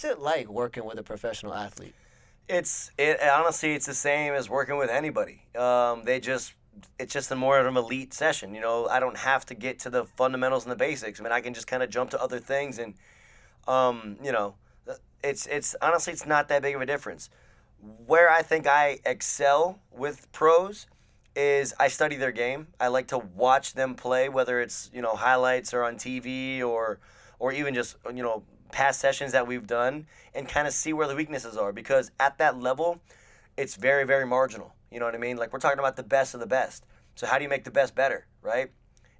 What's it like working with a professional athlete? Honestly, it's the same as working with anybody. It's just a more of an elite session. I don't have to get to the fundamentals and the basics. I mean, I can just kind of jump to other things, and you know, it's honestly it's not that big of a difference. Where I think I excel with pros is I study their game. I like to watch them play, whether it's highlights or on TV or even just past sessions that we've done, and kind of see where the weaknesses are, because at that level, it's very, very marginal. You know what I mean? Like, we're talking about the best of the best. So how do you make the best better, right?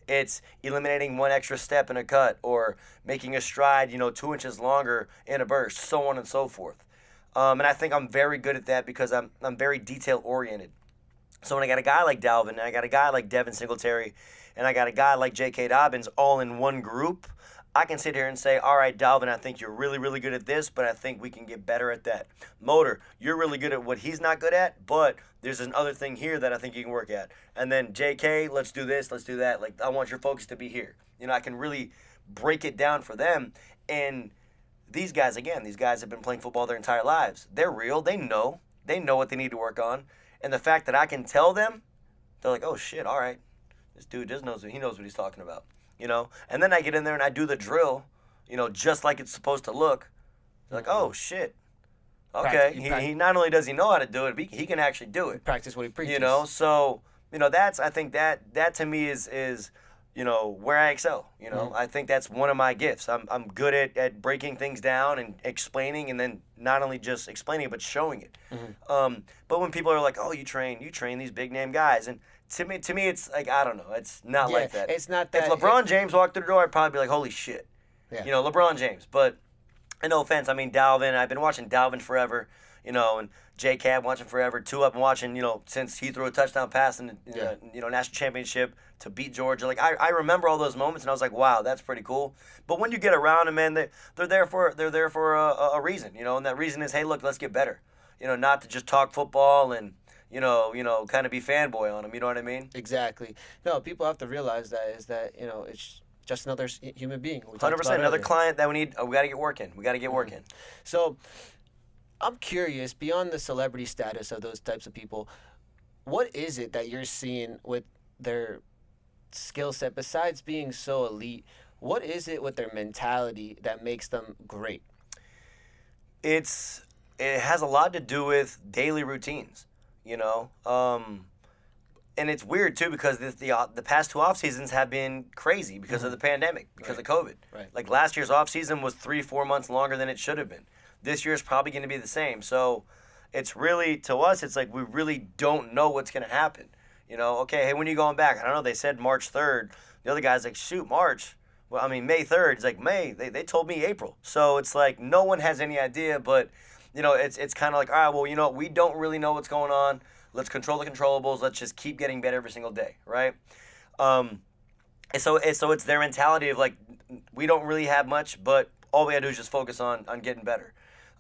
It's eliminating one extra step in a cut, or making a stride 2 inches longer in a burst, so on and so forth. And I think I'm very good at that because I'm very detail oriented. So when I got a guy like Dalvin, and I got a guy like Devin Singletary, and I got a guy like J.K. Dobbins all in one group, I can sit here and say, all right, Dalvin, I think you're really, really good at this, but I think we can get better at that. Motor, you're really good at what he's not good at, but there's another thing here that I think you can work at. And then JK, let's do this, let's do that. Like, I want your focus to be here. I can really break it down for them. And these guys have been playing football their entire lives. They're real. They know what they need to work on. And the fact that I can tell them, they're like, oh, shit, all right. This dude knows what he's talking about. And then I get in there and I do the drill, just like it's supposed to look. They're like, oh, shit. Okay. He not only does he know how to do it, but he can actually do it. Practice what he preaches. So, I think that to me is where I excel. I think that's one of my gifts. I'm good at breaking things down and explaining, and then not only just explaining it, but showing it. But when people are like, oh, you train these big name guys, and to me, it's like, I don't know. It's not like that. It's not that. If LeBron James walked through the door, I'd probably be like, holy shit. Yeah. LeBron James. But, and no offense, I mean, Dalvin, I've been watching Dalvin forever, and J.K. I've watching forever. Tua I've been watching, since he threw a touchdown pass in the national championship to beat Georgia. Like, I remember all those moments, and I was like, wow, that's pretty cool. But when you get around them, man, they're there for a reason, and that reason is, hey, look, let's get better. Not to just talk football and kind of be fanboy on them. You know what I mean? Exactly. No, people have to realize it's just another human being. 100%. Another client that we got to get working. We got to get working. So, I'm curious, beyond the celebrity status of those types of people, what is it that you're seeing with their skill set, besides being so elite? What is it with their mentality that makes them great? It has a lot to do with daily routines. And it's weird too, because the past 2 off seasons have been crazy because of the pandemic, because of COVID. Right. Like, last year's off season was 3-4 months longer than it should have been. This year's probably going to be the same. So it's really, to us, it's like we really don't know what's going to happen. Okay, hey, when are you going back? I don't know. They said March 3rd. The other guy's like, shoot, March. Well, I mean, May 3rd. It's like, May. They told me April. So it's like no one has any idea, but it's kind of like, all right, well, we don't really know what's going on. Let's control the controllables. Let's just keep getting better every single day, right? And so it's their mentality of like, we don't really have much, but all we gotta do is just focus on getting better.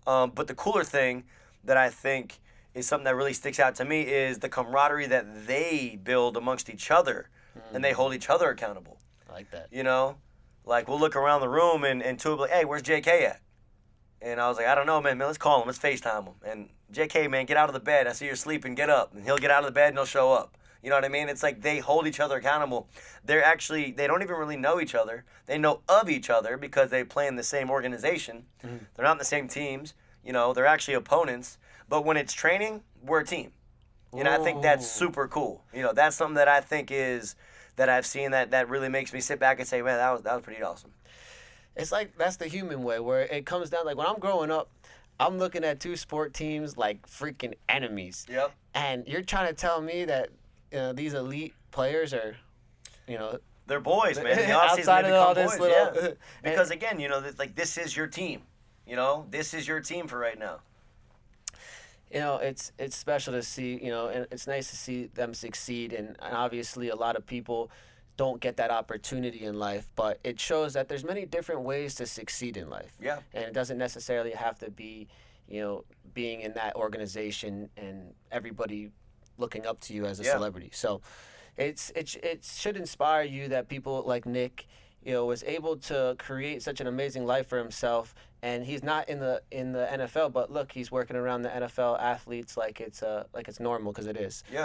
But the cooler thing that I think is something that really sticks out to me is the camaraderie that they build amongst each other, and they hold each other accountable. I like that. Like, we'll look around the room and two will be like, hey, where's JK at? And I was like, I don't know, man, let's call him. Let's FaceTime him. And JK, man, get out of the bed. I see you're sleeping. Get up. And he'll get out of the bed and he'll show up. You know what I mean? It's like they hold each other accountable. They don't even really know each other. They know of each other because they play in the same organization. Mm-hmm. They're not in the same teams. They're actually opponents. But when it's training, we're a team. I think that's super cool. That's something that I think that I've seen that really makes me sit back and say, man, that was pretty awesome. It's like that's the human way, where it comes down, like when I'm growing up, I'm looking at 2 sport teams like freaking enemies. Yep. And you're trying to tell me that these elite players are, they're boys, man. In the outside of all this boys, little, yeah. Because again, like, this is your team. This is your team for right now. It's special to see, and it's nice to see them succeed, and obviously a lot of people don't get that opportunity in life, but it shows that there's many different ways to succeed in life. Yeah. And it doesn't necessarily have to be, being in that organization and everybody looking up to you as a celebrity. So it should inspire you that people like Nick, was able to create such an amazing life for himself. And he's not in the NFL, but look, he's working around the NFL athletes like it's normal, because it is. Yeah.